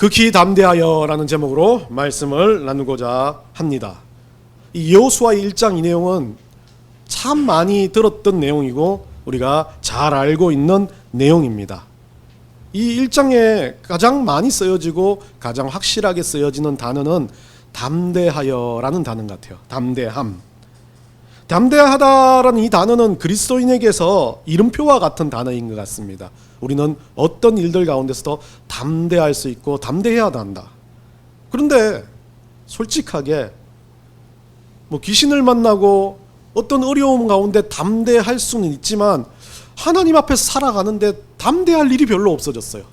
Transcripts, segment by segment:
극히 담대하여라는 제목으로 말씀을 나누고자 합니다. 이 여호수아의 1장 이 내용은 참 많이 들었던 내용이고 우리가 잘 알고 있는 내용입니다. 이 1장에 가장 많이 쓰여지고 가장 확실하게 쓰여지는 단어는 담대하여라는 단어 같아요. 담대함. 담대하다라는 이 단어는 그리스도인에게서 이름표와 같은 단어인 것 같습니다. 우리는 어떤 일들 가운데서도 담대할 수 있고 담대해야 한다. 그런데 솔직하게 귀신을 만나고 어떤 어려움 가운데 담대할 수는 있지만 하나님 앞에서 살아가는데 담대할 일이 별로 없어졌어요.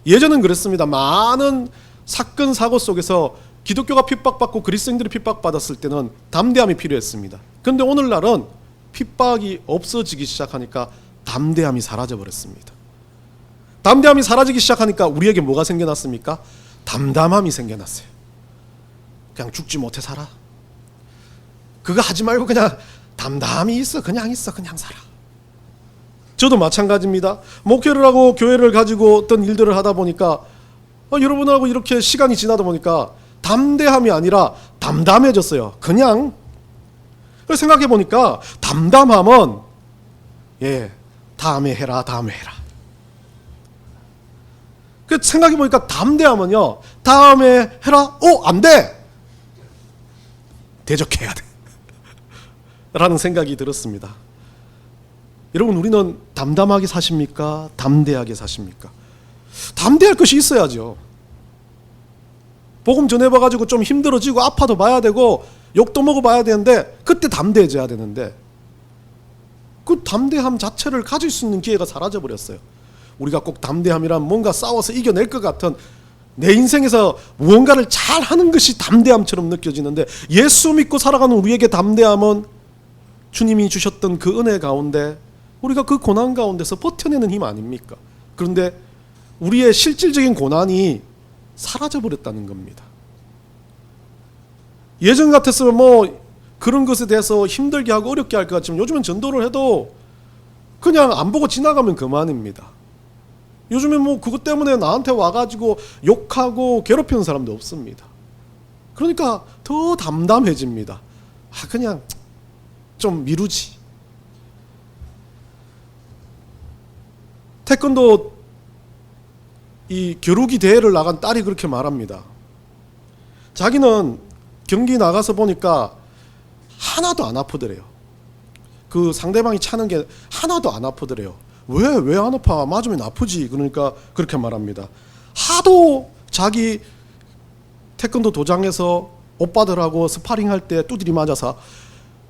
예전은 그랬습니다. 많은 사건 사고 속에서 기독교가 핍박받고 그리스도인들이 핍박받았을 때는 담대함이 필요했습니다. 그런데 오늘날은 핍박이 없어지기 시작하니까 담대함이 사라져버렸습니다. 담대함이 사라지기 시작하니까 우리에게 뭐가 생겨났습니까? 담담함이 생겨났어요. 그냥 죽지 못해 살아. 그거 하지 말고 그냥 담담히 있어. 그냥 있어. 그냥 살아. 저도 마찬가지입니다. 목회를 하고 교회를 가지고 어떤 일들을 하다 보니까 여러분하고 이렇게 시간이 지나다 보니까 담대함이 아니라 담담해졌어요. 그냥 생각해 보니까 담담함은 다음에 해라. 생각해 보니까 담대함은요, 다음에 해라. 안 돼. 대적해야 돼. 라는 생각이 들었습니다. 여러분, 우리는 담담하게 사십니까? 담대하게 사십니까? 담대할 것이 있어야죠. 복음 전해봐가지고 좀 힘들어지고 아파도 봐야 되고 욕도 먹어봐야 되는데 그때 담대해져야 되는데 그 담대함 자체를 가질 수 있는 기회가 사라져버렸어요. 우리가 꼭 담대함이란 뭔가 싸워서 이겨낼 것 같은 내 인생에서 무언가를 잘하는 것이 담대함처럼 느껴지는데 예수 믿고 살아가는 우리에게 담대함은 주님이 주셨던 그 은혜 가운데 우리가 그 고난 가운데서 버텨내는 힘 아닙니까? 그런데 우리의 실질적인 고난이 사라져버렸다는 겁니다. 예전 같았으면 그런 것에 대해서 힘들게 하고 어렵게 할 것 같지만 요즘은 전도를 해도 그냥 안 보고 지나가면 그만입니다. 요즘에 그것 때문에 나한테 와가지고 욕하고 괴롭히는 사람도 없습니다. 그러니까 더 담담해집니다. 그냥 좀 미루지. 태권도 이 겨루기 대회를 나간 딸이 그렇게 말합니다. 자기는 경기 나가서 보니까 하나도 안 아프더래요. 그 상대방이 차는 게 하나도 안 아프더래요. 왜 안 아파? 맞으면 아프지. 그러니까 그렇게 말합니다. 하도 자기 태권도 도장에서 오빠들하고 스파링할 때 두드리 맞아서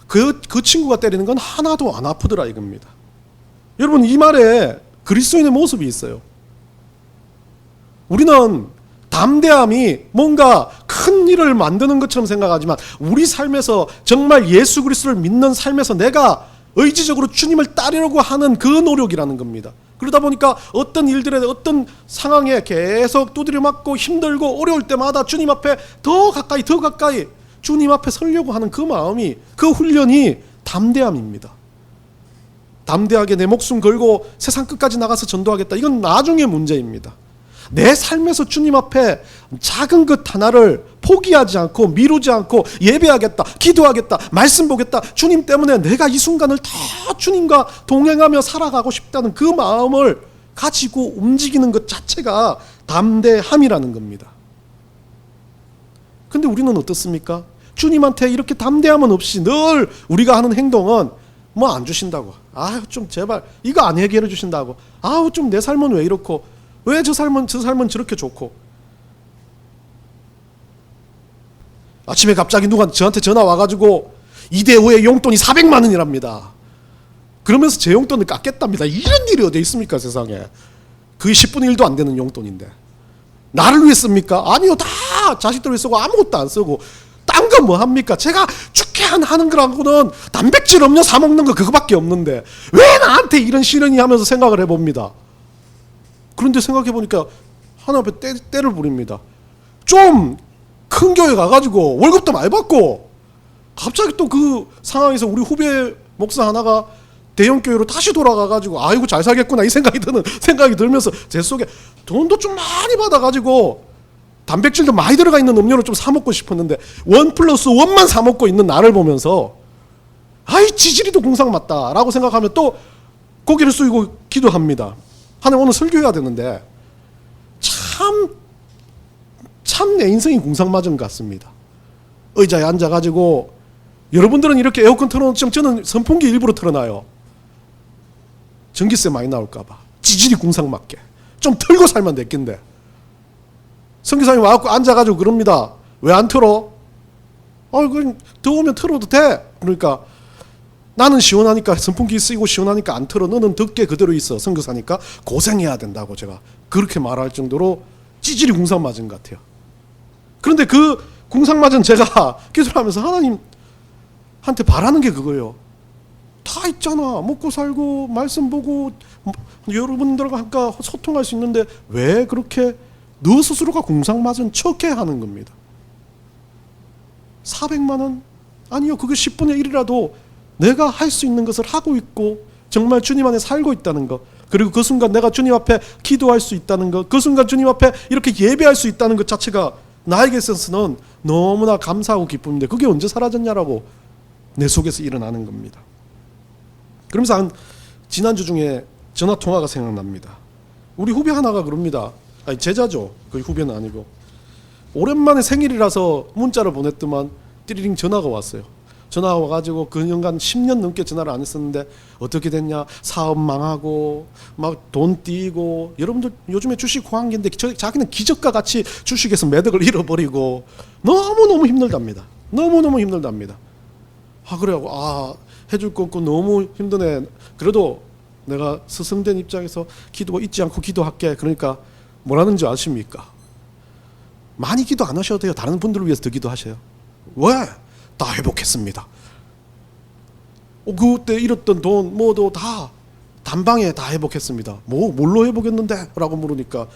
그 친구가 때리는 건 하나도 안 아프더라 이겁니다. 여러분, 이 말에 그리스도인의 모습이 있어요. 우리는 담대함이 뭔가 큰 일을 만드는 것처럼 생각하지만 우리 삶에서 정말 예수 그리스도를 믿는 삶에서 내가 의지적으로 주님을 따르려고 하는 그 노력이라는 겁니다. 그러다 보니까 어떤 일들에 어떤 상황에 계속 두드려 맞고 힘들고 어려울 때마다 주님 앞에 더 가까이 주님 앞에 서려고 하는 그 마음이, 그 훈련이 담대함입니다. 담대하게 내 목숨 걸고 세상 끝까지 나가서 전도하겠다. 이건 나중의 문제입니다. 내 삶에서 주님 앞에 작은 것 하나를 포기하지 않고 미루지 않고 예배하겠다, 기도하겠다, 말씀 보겠다. 주님 때문에 내가 이 순간을 다 주님과 동행하며 살아가고 싶다는 그 마음을 가지고 움직이는 것 자체가 담대함이라는 겁니다. 근데 우리는 어떻습니까? 주님한테 이렇게 담대함은 없이 늘 우리가 하는 행동은 안 주신다고, 좀 제발 이거 안 해결해 주신다고, 좀 내 삶은 왜 이렇고, 왜 저 삶은 저렇게 좋고. 아침에 갑자기 누가 저한테 전화 와가지고 이대호의 용돈이 400만 원이랍니다. 그러면서 제 용돈을 깎겠답니다. 이런 일이 어디 있습니까 세상에. 그게 10분의 1도 안 되는 용돈인데 나를 위해 씁니까? 아니요, 다 자식들을 위해 쓰고 아무것도 안 쓰고 딴 건 뭐 합니까? 제가 죽게 하는 거라고는 단백질 음료 사 먹는 거 그거밖에 없는데 왜 나한테 이런 시련이 하면서 생각을 해봅니다. 그런데 생각해보니까 하나 앞에 때를 부립니다. 좀 큰 교회 가가지고 월급도 많이 받고 갑자기 또 그 상황에서 우리 후배 목사 하나가 대형 교회로 다시 돌아가가지고 아이고 잘 살겠구나 이 생각이 들면서 제 속에 돈도 좀 많이 받아가지고 단백질도 많이 들어가 있는 음료를 좀 사 먹고 싶었는데 1+1만 사 먹고 있는 나를 보면서 아이 지지리도 궁상 맞다라고 생각하면 또 고개를 숙이고 기도합니다. 하나님 오늘 설교해야 되는데 참 내 인생이 궁상 맞은 것 같습니다. 의자에 앉아가지고 여러분들은 이렇게 에어컨 틀어놓지만 저는 선풍기 일부러 틀어놔요. 전기세 많이 나올까봐 지질이 궁상 맞게 좀 틀고 살면 됐긴데 선교사님 와갖고 앉아가지고 그럽니다. 왜 안 틀어? 그럼 더우면 틀어도 돼. 그러니까 나는 시원하니까 선풍기 쓰고 시원하니까 안 틀어. 너는 덥게 그대로 있어. 선교사니까 고생해야 된다고 제가 그렇게 말할 정도로 찌질이 궁상 맞은 것 같아요. 그런데 그 궁상 맞은 제가 기도하면서 하나님한테 바라는 게 그거예요. 다 있잖아. 먹고 살고 말씀 보고 여러분들과 함께 소통할 수 있는데 왜 그렇게 너 스스로가 궁상 맞은 척해 하는 겁니다. 400만 원? 아니요. 그게 10분의 1이라도 내가 할 수 있는 것을 하고 있고 정말 주님 안에 살고 있다는 것, 그리고 그 순간 내가 주님 앞에 기도할 수 있다는 것, 그 순간 주님 앞에 이렇게 예배할 수 있다는 것 자체가 나에게 있어서는 너무나 감사하고 기쁨인데 그게 언제 사라졌냐라고 내 속에서 일어나는 겁니다. 그러면서 지난주 중에 전화통화가 생각납니다. 우리 후배 하나가 그럽니다. 아니 제자죠. 그 후배는 아니고 오랜만에 생일이라서 문자를 보냈더만 띠리링 전화가 왔어요. 전화가 와가지고 그 년간 10년 넘게 전화를 안 했었는데 어떻게 됐냐, 사업 망하고 막 돈 띄고, 여러분들 요즘에 주식 호황기인데 자기는 기적과 같이 주식에서 매덕을 잃어버리고 너무너무 힘들답니다. 너무너무 힘들답니다. 그래갖고 해줄 거 없고 너무 힘드네. 그래도 내가 스승된 입장에서 기도 잊지 않고 기도할게. 그러니까 뭐라는지 아십니까? 많이 기도 안 하셔도 돼요. 다른 분들을 위해서 더 기도하셔요. 왜? 다 회복했습니다. 그때 잃었던 돈 뭐도 다 단방에 다 회복했습니다. 뭘로 회복했는데? 라고 물으니까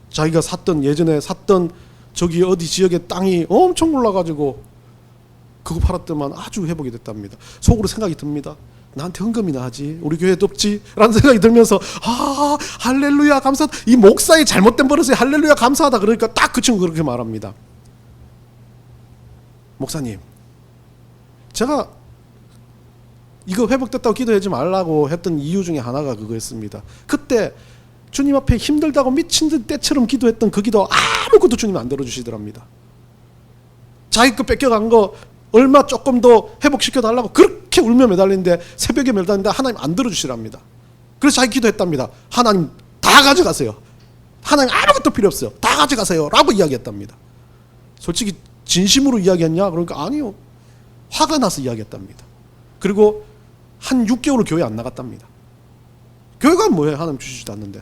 자기가 예전에 샀던 저기 어디 지역의 땅이 엄청 올라가지고 그거 팔았더만 아주 회복이 됐답니다. 속으로 생각이 듭니다. 나한테 헌금이나 하지, 우리 교회도 없지 라는 생각이 들면서 할렐루야 감사하다. 이 목사의 잘못된 버릇에 할렐루야 감사하다. 그러니까 딱 그 친구 그렇게 말합니다. 목사님, 제가 이거 회복됐다고 기도하지 말라고 했던 이유 중에 하나가 그거였습니다. 그때 주님 앞에 힘들다고 미친 듯 때처럼 기도했던 그 기도 아무것도 주님 안 들어주시더랍니다. 자기 거 뺏겨간 거 얼마 조금 더 회복시켜 달라고 그렇게 울며 매달리는데, 새벽에 매달리는데 하나님 안 들어주시랍니다. 그래서 자기 기도했답니다. 하나님 다 가져가세요. 하나님 아무것도 필요 없어요. 다 가져가세요 라고 이야기했답니다. 솔직히 진심으로 이야기했냐? 그러니까 아니요. 화가 나서 이야기했답니다. 그리고 한 6개월을 교회 안 나갔답니다. 교회가 뭐예요? 하나님 주시지도 않는데.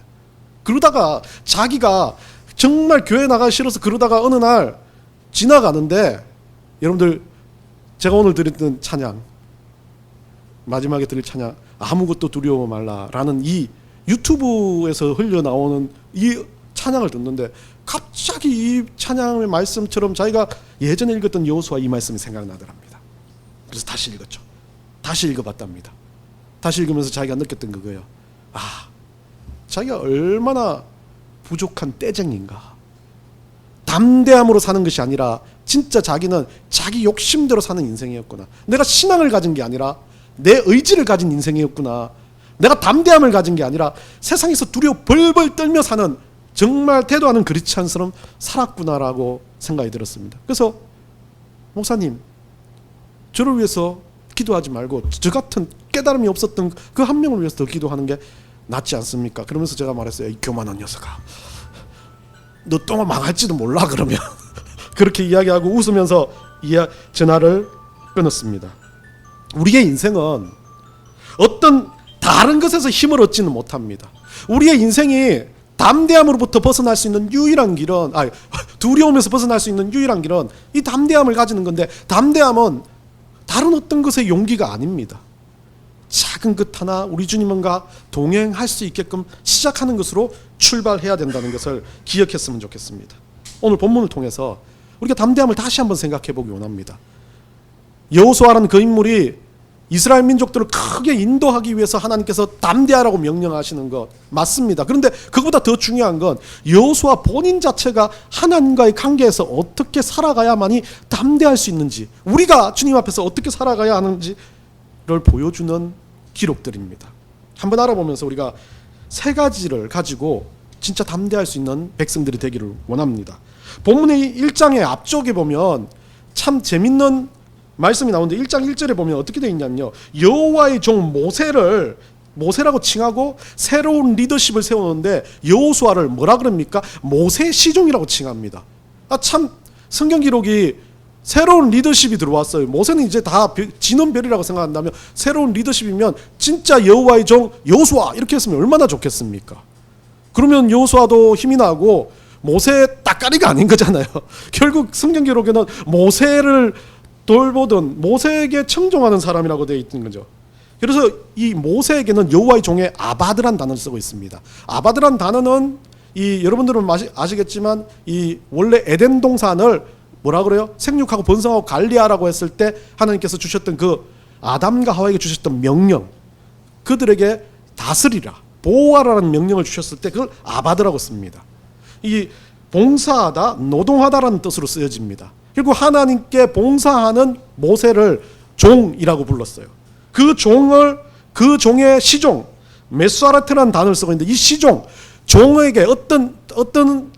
그러다가 자기가 정말 교회 나가기 싫어서 그러다가 어느 날 지나가는데, 여러분들 제가 오늘 드렸던 찬양, 마지막에 드릴 찬양 아무것도 두려워 말라라는 이 유튜브에서 흘러나오는 이 찬양을 듣는데 갑자기 이 찬양의 말씀처럼 자기가 예전에 읽었던 여호수아 이 말씀이 생각나더랍니다. 그래서 다시 읽었죠. 다시 읽어봤답니다. 다시 읽으면서 자기가 느꼈던 그거예요. 자기가 얼마나 부족한 떼쟁인가. 담대함으로 사는 것이 아니라 진짜 자기는 자기 욕심대로 사는 인생이었구나. 내가 신앙을 가진 게 아니라 내 의지를 가진 인생이었구나. 내가 담대함을 가진 게 아니라 세상에서 두려워 벌벌 떨며 사는, 정말 태도하는 그리스찬처럼 살았구나라고 생각이 들었습니다. 그래서 목사님, 저를 위해서 기도하지 말고 저 같은 깨달음이 없었던 그 한 명을 위해서 더 기도하는 게 낫지 않습니까? 그러면서 제가 말했어요. 이 교만한 녀석아, 너 또 망할지도 몰라. 그러면 그렇게 이야기하고 웃으면서 전화를 끊었습니다. 우리의 인생은 어떤 다른 것에서 힘을 얻지는 못합니다. 우리의 인생이 담대함으로부터 벗어날 수 있는 유일한 길은, 두려움에서 벗어날 수 있는 유일한 길은 이 담대함을 가지는 건데, 담대함은 다른 어떤 것의 용기가 아닙니다. 작은 것 하나 우리 주님과 동행할 수 있게끔 시작하는 것으로 출발해야 된다는 것을 기억했으면 좋겠습니다. 오늘 본문을 통해서 우리가 담대함을 다시 한번 생각해 보기 원합니다. 여호수아라는 그 인물이 이스라엘 민족들을 크게 인도하기 위해서 하나님께서 담대하라고 명령하시는 것 맞습니다. 그런데 그보다 더 중요한 건 여호수아 본인 자체가 하나님과의 관계에서 어떻게 살아가야만이 담대할 수 있는지, 우리가 주님 앞에서 어떻게 살아가야 하는지를 보여주는 기록들입니다. 한번 알아보면서 우리가 세 가지를 가지고 진짜 담대할 수 있는 백성들이 되기를 원합니다. 본문의 1장의 앞쪽에 보면 참 재밌는 말씀이 나오는데 1장 1절에 보면 어떻게 되어 있냐면요, 여호와의 종 모세라고 칭하고 새로운 리더십을 세우는데 여호수아를 뭐라 그럽니까? 모세 시종이라고 칭합니다. 참 성경 기록이 새로운 리더십이 들어왔어요. 모세는 이제 다 진원별이라고 생각한다면 새로운 리더십이면 진짜 여호와의 종 여호수아 이렇게 했으면 얼마나 좋겠습니까? 그러면 여호수아도 힘이 나고 모세 따까리가 아닌 거잖아요. 결국 성경 기록에는 모세를 돌보던 모세에게 청종하는 사람이라고 되어 있는 거죠. 그래서 이 모세에게는 여호와의 종의 아바드란 단어를 쓰고 있습니다. 아바드란 단어는 여러분들은 아시겠지만 이 원래 에덴 동산을 뭐라 그래요? 생육하고 번성하고 관리하라고 했을 때 하나님께서 주셨던 그 아담과 하와에게 주셨던 명령, 그들에게 다스리라, 보호하라는 명령을 주셨을 때 그걸 아바드라고 씁니다. 이 봉사하다, 노동하다라는 뜻으로 쓰여집니다. 그리고 하나님께 봉사하는 모세를 종이라고 불렀어요. 그 종의 시종, 메수아라트라는 단어를 쓰고 있는데 이 시종, 종에게 어떤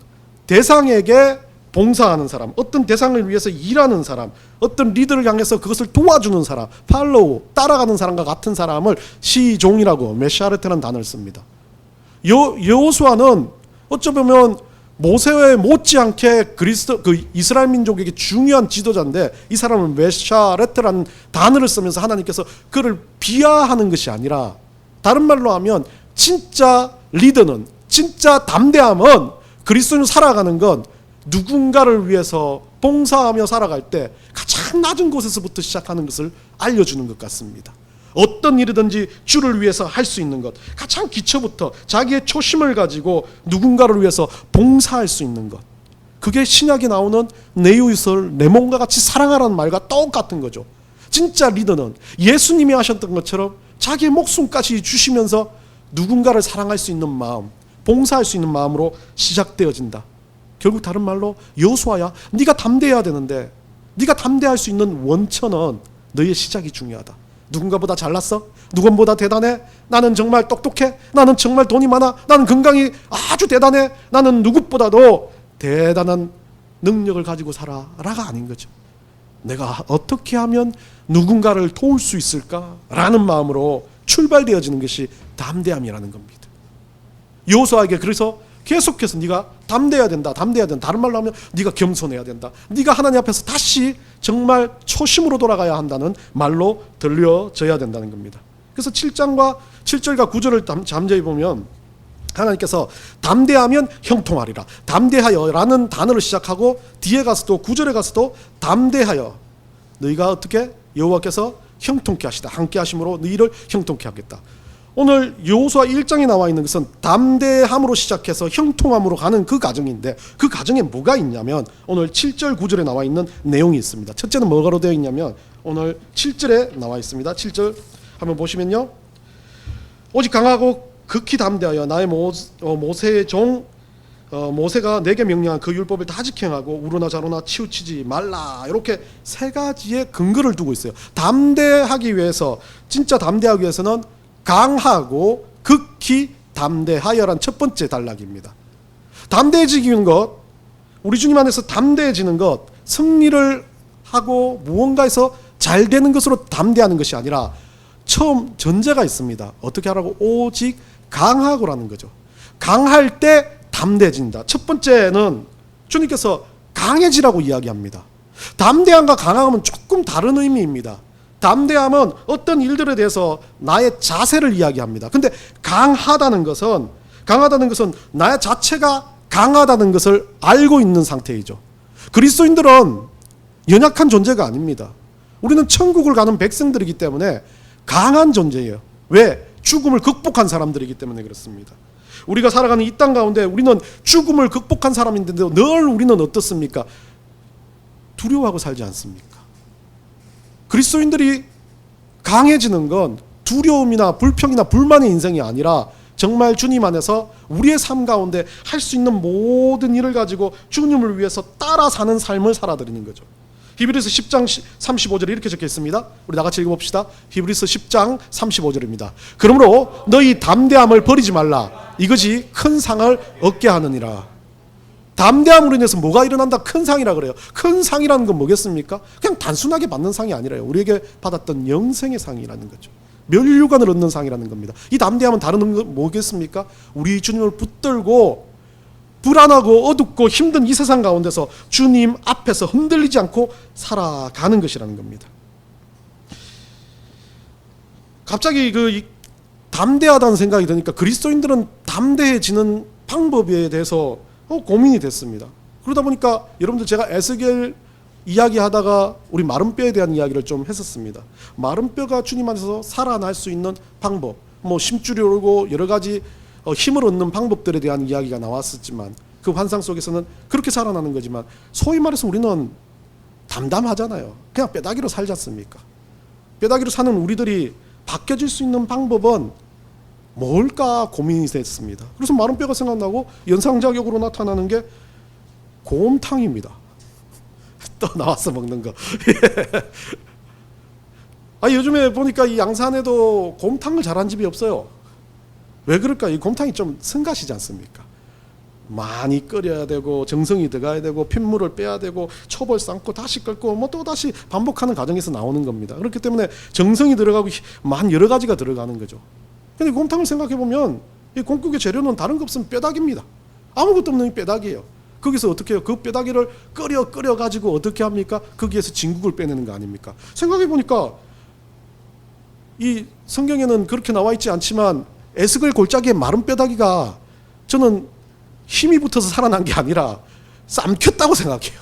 대상에게 봉사하는 사람, 어떤 대상을 위해서 일하는 사람, 어떤 리더를 향해서 그것을 도와주는 사람, 팔로우, 따라가는 사람과 같은 사람을 시종이라고 메시아르테라는 단어를 씁니다. 여호수아는 어쩌면 모세에 못지않게 이스라엘 민족에게 중요한 지도자인데 이 사람은 메샤레트라는 단어를 쓰면서 하나님께서 그를 비하하는 것이 아니라, 다른 말로 하면 진짜 리더는, 진짜 담대함은, 그리스도인으로 살아가는 건 누군가를 위해서 봉사하며 살아갈 때 가장 낮은 곳에서부터 시작하는 것을 알려주는 것 같습니다. 어떤 일이든지 주를 위해서 할 수 있는 것, 가장 기초부터 자기의 초심을 가지고 누군가를 위해서 봉사할 수 있는 것, 그게 신약에 나오는 내 이웃을 내 몸과 같이 사랑하라는 말과 똑같은 거죠. 진짜 리더는 예수님이 하셨던 것처럼 자기의 목숨까지 주시면서 누군가를 사랑할 수 있는 마음, 봉사할 수 있는 마음으로 시작되어진다. 결국 다른 말로 여호수아야, 네가 담대해야 되는데 네가 담대할 수 있는 원천은 너의 시작이 중요하다. 누군가보다 잘났어? 누군보다 대단해? 나는 정말 똑똑해? 나는 정말 돈이 많아? 나는 건강이 아주 대단해? 나는 누구보다도 대단한 능력을 가지고 살아라가 아닌 거죠. 내가 어떻게 하면 누군가를 도울 수 있을까? 라는 마음으로 출발되어지는 것이 담대함이라는 겁니다. 여호수아에게 그래서 계속해서 네가 담대해야 된다, 담대해야 된다. 다른 말로 하면 네가 겸손해야 된다. 네가 하나님 앞에서 다시 정말 초심으로 돌아가야 한다는 말로 들려져야 된다는 겁니다. 그래서 7절과 9절을 잠재해 보면 하나님께서 담대하면 형통하리라, 담대하여라는 단어를 시작하고 뒤에 가서도 9절에 가서도 담대하여 너희가 어떻게 여호와께서 형통케 하시다, 함께 하심으로 너희를 형통케 하겠다. 오늘 여호수아 1장에 나와 있는 것은 담대함으로 시작해서 형통함으로 가는 그 과정인데, 그 과정에 뭐가 있냐면 오늘 7절 9절에 나와 있는 내용이 있습니다. 첫째는 뭐가로 되어 있냐면 오늘 7절에 나와 있습니다. 7절 한번 보시면요, 오직 강하고 극히 담대하여 나의 모세의 종 모세가 내게 명령한 그 율법을 다 지켜하고 우르나 자로나 치우치지 말라, 이렇게 세 가지의 근거를 두고 있어요. 담대하기 위해서, 진짜 담대하기 위해서는 강하고 극히 담대하여란 첫 번째 단락입니다. 담대해지는 것, 우리 주님 안에서 담대해지는 것, 승리를 하고 무언가에서 잘 되는 것으로 담대하는 것이 아니라 처음 전제가 있습니다. 어떻게 하라고? 오직 강하고라는 거죠. 강할 때 담대해진다. 첫 번째는 주님께서 강해지라고 이야기합니다. 담대함과 강함은 조금 다른 의미입니다. 담대함은 어떤 일들에 대해서 나의 자세를 이야기합니다. 근데 강하다는 것은 나의 자체가 강하다는 것을 알고 있는 상태이죠. 그리스도인들은 연약한 존재가 아닙니다. 우리는 천국을 가는 백성들이기 때문에 강한 존재예요. 왜? 죽음을 극복한 사람들이기 때문에 그렇습니다. 우리가 살아가는 이 땅 가운데 우리는 죽음을 극복한 사람인데도 늘 우리는 어떻습니까? 두려워하고 살지 않습니까? 그리스도인들이 강해지는 건 두려움이나 불평이나 불만의 인생이 아니라 정말 주님 안에서 우리의 삶 가운데 할 수 있는 모든 일을 가지고 주님을 위해서 따라 사는 삶을 살아드리는 거죠. 히브리서 10장 35절에 이렇게 적혀 있습니다. 우리 다 같이 읽어봅시다. 히브리서 10장 35절입니다. 그러므로 너희 담대함을 버리지 말라. 이것이 큰 상을 얻게 하느니라. 담대함으로 인해서 뭐가 일어난다? 큰 상이라 그래요. 큰 상이라는 건 뭐겠습니까? 그냥 단순하게 받는 상이 아니라요. 우리에게 받았던 영생의 상이라는 거죠. 멸류관을 얻는 상이라는 겁니다. 이 담대함은 다른 건 뭐겠습니까? 우리 주님을 붙들고 불안하고 어둡고 힘든 이 세상 가운데서 주님 앞에서 흔들리지 않고 살아가는 것이라는 겁니다. 갑자기 담대하다는 생각이 드니까 그리스도인들은 담대해지는 방법에 대해서 고민이 됐습니다. 그러다 보니까 여러분들 제가 에스겔 이야기하다가 우리 마른 뼈에 대한 이야기를 좀 했었습니다. 마른 뼈가 주님 안에서 살아날 수 있는 방법, 심줄이 오르고 여러 가지 힘을 얻는 방법들에 대한 이야기가 나왔었지만 그 환상 속에서는 그렇게 살아나는 거지만 소위 말해서 우리는 담담하잖아요. 그냥 뼈다귀로 살지 않습니까? 뼈다귀로 사는 우리들이 바뀌어질 수 있는 방법은 뭘까 고민이 됐습니다. 그래서 마른 뼈가 생각나고 연상작용으로 나타나는 게 곰탕입니다. 또 나와서 먹는 거. 요즘에 보니까 이 양산에도 곰탕을 잘한 집이 없어요. 왜 그럴까? 이 곰탕이 좀 성가시지 않습니까? 많이 끓여야 되고 정성이 들어가야 되고 핏물을 빼야 되고 초벌 삶고 다시 끓고 또 다시 반복하는 과정에서 나오는 겁니다. 그렇기 때문에 정성이 들어가고 여러 가지가 들어가는 거죠. 근데 곰탕을 생각해 보면 이 곰국의 재료는 다른 거 없으면 뼈다귀입니다. 아무것도 없는 뼈다귀예요. 거기서 어떻게 해요? 그 뼈다귀를 끓여 가지고 어떻게 합니까? 거기에서 진국을 빼내는 거 아닙니까? 생각해 보니까 이 성경에는 그렇게 나와 있지 않지만 에스겔 골짜기의 마른 뼈다귀가 저는 힘이 붙어서 살아난 게 아니라 삶켰다고 생각해요.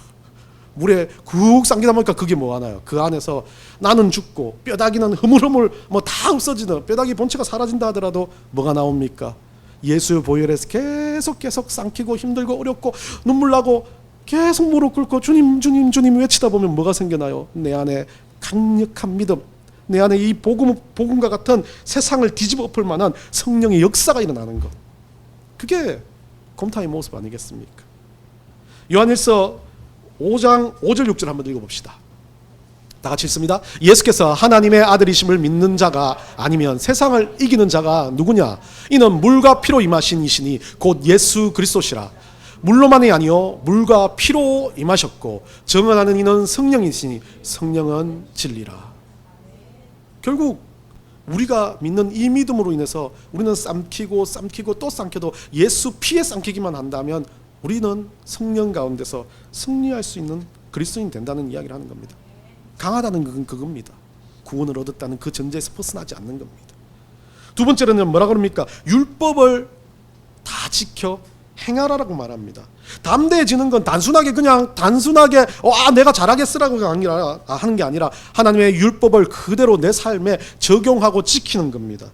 물에 국 삼키다 보니까 그게 뭐 하나요? 그 안에서 나는 죽고 뼈다귀는 흐물흐물 다 없어지는, 뼈다귀 본체가 사라진다 하더라도 뭐가 나옵니까? 예수의 보혈에서 계속 삼키고 힘들고 어렵고 눈물 나고 계속 무릎 꿇고 주님 주님 주님 외치다 보면 뭐가 생겨나요? 내 안에 강력한 믿음, 내 안에 이 복음과 같은 세상을 뒤집어 엎을 만한 성령의 역사가 일어나는 것. 그게 곰탕의 모습 아니겠습니까? 요한일서 5장 5절 6절 한번 읽어봅시다. 다 같이 읽습니다. 예수께서 하나님의 아들이심을 믿는 자가 아니면 세상을 이기는 자가 누구냐? 이는 물과 피로 임하신 이시니 곧 예수 그리스도시라. 물로만이 아니요 물과 피로 임하셨고 정언하는 이는 성령이시니 성령은 진리라. 결국 우리가 믿는 이 믿음으로 인해서 우리는 삼키고 또 삼켜도 예수 피에 삼키기만 한다면 우리는 성령 가운데서 승리할 수 있는 그리스도인 된다는 이야기를 하는 겁니다. 강하다는 것은 그겁니다. 구원을 얻었다는 그 전제에서 벗어나지 않는 겁니다. 두 번째로는 뭐라 그럽니까? 율법을 다 지켜 행하라라고 말합니다. 담대해지는 건 단순하게 내가 잘하겠으라고 하는 게 아니라 하나님의 율법을 그대로 내 삶에 적용하고 지키는 겁니다.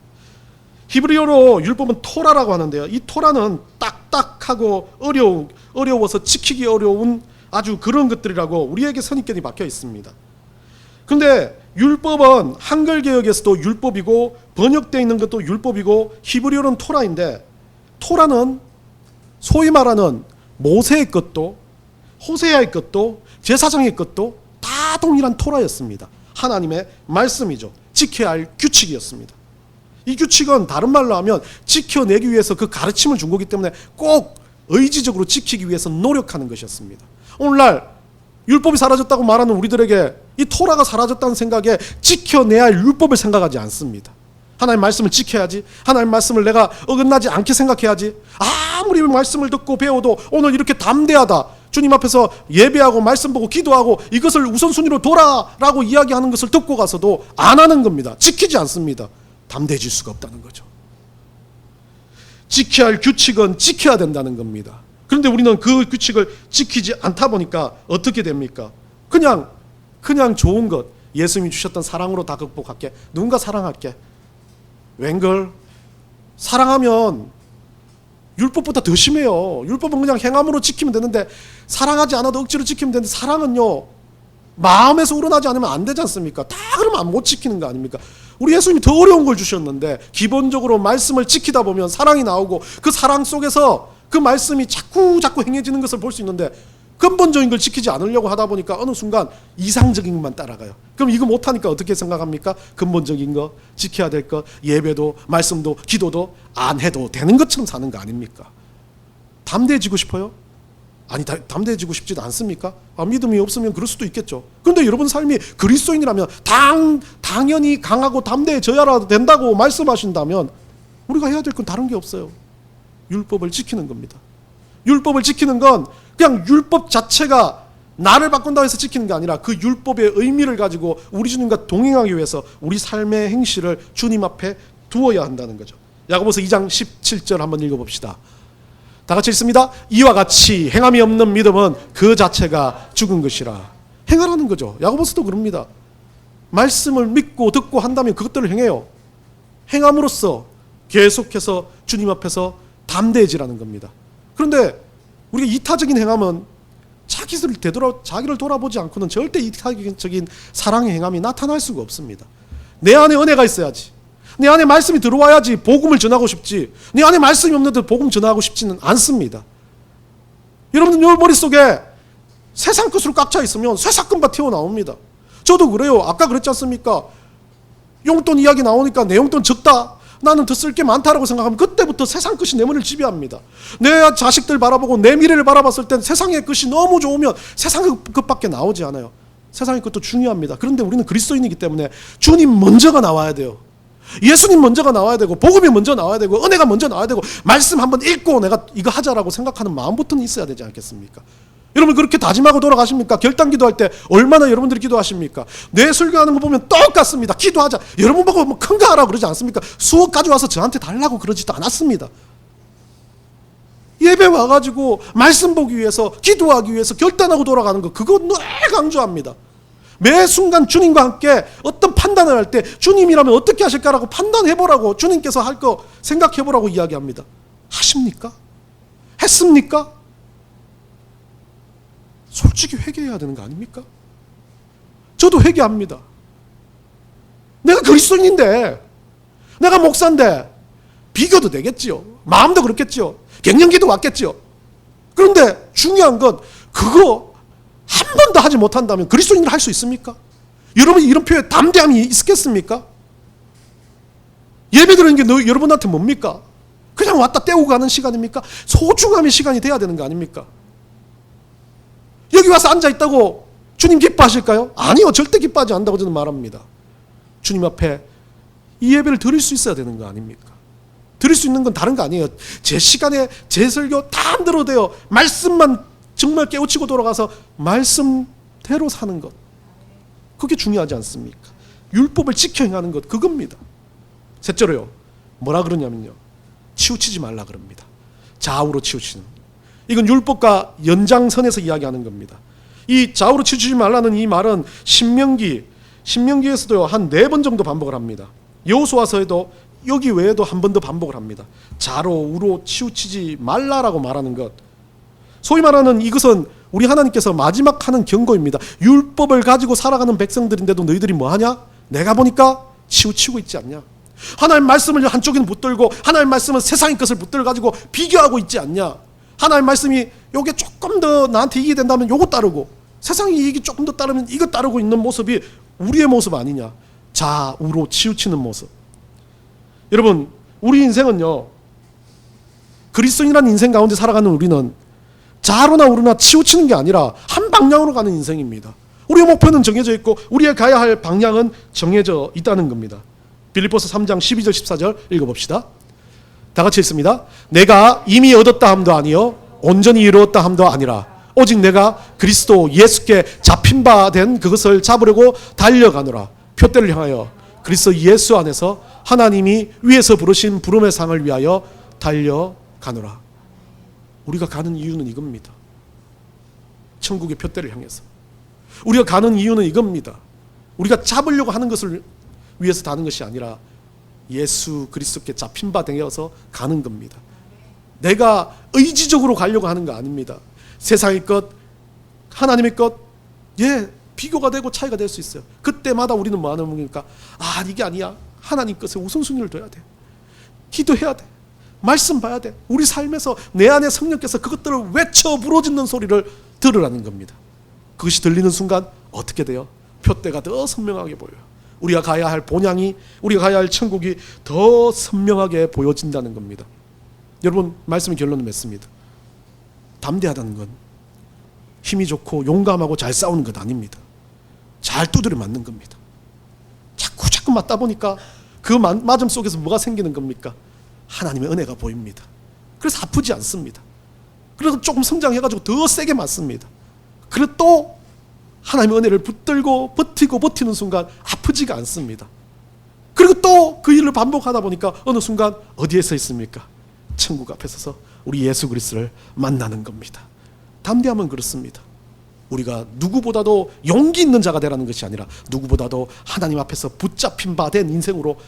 히브리어로 율법은 토라라고 하는데요. 이 토라는 딱딱하고 어려워서 지키기 어려운 아주 그런 것들이라고 우리에게 선입견이 박혀 있습니다. 그런데 율법은 한글 개역에서도 율법이고 번역되어 있는 것도 율법이고 히브리어는 토라인데, 토라는 소위 말하는 모세의 것도 호세아의 것도 제사장의 것도 다 동일한 토라였습니다. 하나님의 말씀이죠. 지켜야 할 규칙이었습니다. 이 규칙은 다른 말로 하면 지켜내기 위해서 그 가르침을 준 거기 때문에 꼭 의지적으로 지키기 위해서 노력하는 것이었습니다. 오늘날 율법이 사라졌다고 말하는 우리들에게 이 토라가 사라졌다는 생각에 지켜내야 할 율법을 생각하지 않습니다. 하나님 말씀을 지켜야지, 하나님 말씀을 내가 어긋나지 않게 생각해야지, 아무리 말씀을 듣고 배워도 오늘 이렇게 담대하다, 주님 앞에서 예배하고 말씀 보고 기도하고 이것을 우선순위로 둬라라고 이야기하는 것을 듣고 가서도 안 하는 겁니다. 지키지 않습니다. 담대해질 수가 없다는 거죠. 지켜야 할 규칙은 지켜야 된다는 겁니다. 그런데 우리는 그 규칙을 지키지 않다 보니까 어떻게 됩니까? 그냥 좋은 것, 예수님이 주셨던 사랑으로 다 극복할게, 누군가 사랑할게. 웬걸? 사랑하면 율법보다 더 심해요. 율법은 그냥 행함으로 지키면 되는데, 사랑하지 않아도 억지로 지키면 되는데, 사랑은요 마음에서 우러나지 않으면 안 되지 않습니까? 다 그러면 못 지키는 거 아닙니까? 우리 예수님이 더 어려운 걸 주셨는데 기본적으로 말씀을 지키다 보면 사랑이 나오고 그 사랑 속에서 그 말씀이 자꾸 행해지는 것을 볼 수 있는데 근본적인 걸 지키지 않으려고 하다 보니까 어느 순간 이상적인 것만 따라가요. 그럼 이거 못하니까 어떻게 생각합니까? 근본적인 거, 지켜야 될 거, 예배도 말씀도 기도도 안 해도 되는 것처럼 사는 거 아닙니까? 담대해지고 싶어요? 아니, 담대해지고 싶지도 않습니까? 믿음이 없으면 그럴 수도 있겠죠. 그런데 여러분 삶이 그리스도인이라면 당연히 강하고 담대해져야 된다고 말씀하신다면 우리가 해야 될 건 다른 게 없어요. 율법을 지키는 겁니다. 율법을 지키는 건 그냥 율법 자체가 나를 바꾼다고 해서 지키는 게 아니라 그 율법의 의미를 가지고 우리 주님과 동행하기 위해서 우리 삶의 행실을 주님 앞에 두어야 한다는 거죠. 야고보서 2장 17절 한번 읽어봅시다. 다 같이 읽습니다. 이와 같이 행함이 없는 믿음은 그 자체가 죽은 것이라. 행하라는 거죠. 야고보서도 그럽니다. 말씀을 믿고 듣고 한다면 그것들을 행해요. 행함으로써 계속해서 주님 앞에서 담대해지라는 겁니다. 그런데 우리가 이타적인 행함은 자기를 돌아보지 않고는 절대 이타적인 사랑의 행함이 나타날 수가 없습니다. 내 안에 은혜가 있어야지. 내 안에 말씀이 들어와야지 복음을 전하고 싶지. 내 안에 말씀이 없는데 복음 전하고 싶지는 않습니다. 여러분들 머릿속에 세상 것으로 꽉 차 있으면 쇠사건바 튀어나옵니다. 저도 그래요. 아까 그랬지 않습니까? 용돈 이야기 나오니까 내 용돈 적다. 나는 더 쓸 게 많다라고 생각하면 그때부터 세상 것이 내 머리를 지배합니다. 내 자식들 바라보고 내 미래를 바라봤을 땐 세상의 것이 너무 좋으면 세상의 것밖에 나오지 않아요. 세상의 것도 중요합니다. 그런데 우리는 그리스도인이기 때문에 주님 먼저가 나와야 돼요. 예수님 먼저가 나와야 되고 복음이 먼저 나와야 되고 은혜가 먼저 나와야 되고 말씀 한번 읽고 내가 이거 하자라고 생각하는 마음부터는 있어야 되지 않겠습니까? 여러분 그렇게 다짐하고 돌아가십니까? 결단 기도할 때 얼마나 여러분들이 기도하십니까? 내 설교하는 거 보면 똑같습니다. 기도하자. 여러분 보고 뭐 큰 거 하라고 그러지 않습니까? 수억 가져와서 저한테 달라고 그러지도 않았습니다. 예배 와가지고 말씀 보기 위해서 기도하기 위해서 결단하고 돌아가는 거 그거 늘 강조합니다. 매 순간 주님과 함께 어떤 판단을 할 때 주님이라면 어떻게 하실까라고 판단해보라고 주님께서 할 거 생각해보라고 이야기합니다. 하십니까? 했습니까? 솔직히 회개해야 되는 거 아닙니까? 저도 회개합니다. 내가 그리스도인인데 내가 목사인데 비교도 되겠지요. 마음도 그렇겠지요. 갱년기도 왔겠지요. 그런데 중요한 건 그거 한 번도 하지 못한다면 그리스도인을 할 수 있습니까? 여러분 이런 표현에 담대함이 있겠습니까? 예배 드리는 게 여러분한테 뭡니까? 그냥 왔다 떼고 가는 시간입니까? 소중함의 시간이 돼야 되는 거 아닙니까? 여기 와서 앉아있다고 주님 기뻐하실까요? 아니요. 절대 기뻐하지 않는다고 저는 말합니다. 주님 앞에 이 예배를 드릴 수 있어야 되는 거 아닙니까? 드릴 수 있는 건 다른 거 아니에요. 제 시간에 제 설교 다 안 들어도 돼요. 말씀만 정말 깨우치고 돌아가서 말씀대로 사는 것. 그게 중요하지 않습니까? 율법을 지켜 행하는 것 그겁니다. 셋째로요. 뭐라 그러냐면요. 치우치지 말라 그럽니다. 좌우로 치우치는. 이건 율법과 연장선에서 이야기하는 겁니다. 이 좌우로 치우치지 말라는 이 말은 신명기에서도 한 4번 정도 반복을 합니다. 여호수아서에도 여기 외에도 한 번 더 반복을 합니다. 좌로 우로 치우치지 말라라고 말하는 것. 소위 말하는 이것은 우리 하나님께서 마지막 하는 경고입니다. 율법을 가지고 살아가는 백성들인데도 너희들이 뭐하냐? 내가 보니까 치우치고 있지 않냐? 하나님 말씀을 한쪽에는 붙들고 하나님 말씀은 세상의 것을 붙들어가지고 비교하고 있지 않냐? 하나님 말씀이 요게 조금 더 나한테 이익이 된다면 요거 따르고 세상의 이익이 조금 더 따르면 이거 따르고 있는 모습이 우리의 모습 아니냐? 좌우로 치우치는 모습. 여러분 우리 인생은요 그리스도인이라는 인생 가운데 살아가는 우리는 좌로나 우로나 치우치는 게 아니라 한 방향으로 가는 인생입니다. 우리의 목표는 정해져 있고 우리의 가야 할 방향은 정해져 있다는 겁니다. 빌립보서 3장 12절 14절 읽어봅시다. 다 같이 읽습니다. 내가 이미 얻었다 함도 아니요 온전히 이루었다 함도 아니라 오직 내가 그리스도 예수께 잡힌 바 된 그것을 잡으려고 달려가노라. 표대를 향하여 그리스도 예수 안에서 하나님이 위에서 부르신 부름의 상을 위하여 달려가노라. 우리가 가는 이유는 이겁니다. 천국의 표대를 향해서. 우리가 가는 이유는 이겁니다. 우리가 잡으려고 하는 것을 위해서 가는 것이 아니라 예수 그리스도께 잡힌 바 되어서 가는 겁니다. 내가 의지적으로 가려고 하는 거 아닙니다. 세상의 것, 하나님의 것, 비교가 되고 차이가 될 수 있어요. 그때마다 우리는 뭐 하는 겁니까? 이게 아니야. 하나님 것에 우선순위를 둬야 돼. 기도해야 돼. 말씀 봐야 돼. 우리 삶에서 내 안에 성령께서 그것들을 외쳐 부르짖는 소리를 들으라는 겁니다. 그것이 들리는 순간 어떻게 돼요? 표대가 더 선명하게 보여요. 우리가 가야 할 본향이, 우리가 가야 할 천국이 더 선명하게 보여진다는 겁니다. 여러분, 말씀의 결론은 맺습니다. 담대하다는 건 힘이 좋고 용감하고 잘 싸우는 것 아닙니다. 잘 두드려 맞는 겁니다. 자꾸 맞다 보니까 그 맞음 속에서 뭐가 생기는 겁니까? 하나님의 은혜가 보입니다. 그래서 아프지 않습니다. 그래도 조금 성장해가지고 더 세게 맞습니다. 그래도 또 하나님의 은혜를 붙들고 버티는 순간 아프지가 않습니다. 그리고 또 그 일을 반복하다 보니까 어느 순간 어디에 서 있습니까? 천국 앞에 서서 우리 예수 그리스도를 만나는 겁니다. 담대함은 그렇습니다. 우리가 누구보다도 용기 있는 자가 되라는 것이 아니라 누구보다도 하나님 앞에서 붙잡힌 바 된 인생으로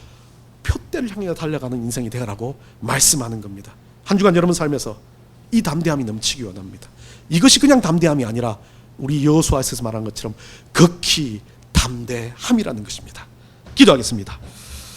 표대를 향해 달려가는 인생이 되라고 말씀하는 겁니다. 한 주간 여러분 삶에서 이 담대함이 넘치기 원합니다. 이것이 그냥 담대함이 아니라 우리 여호수아에서 말한 것처럼 극히 담대함이라는 것입니다. 기도하겠습니다.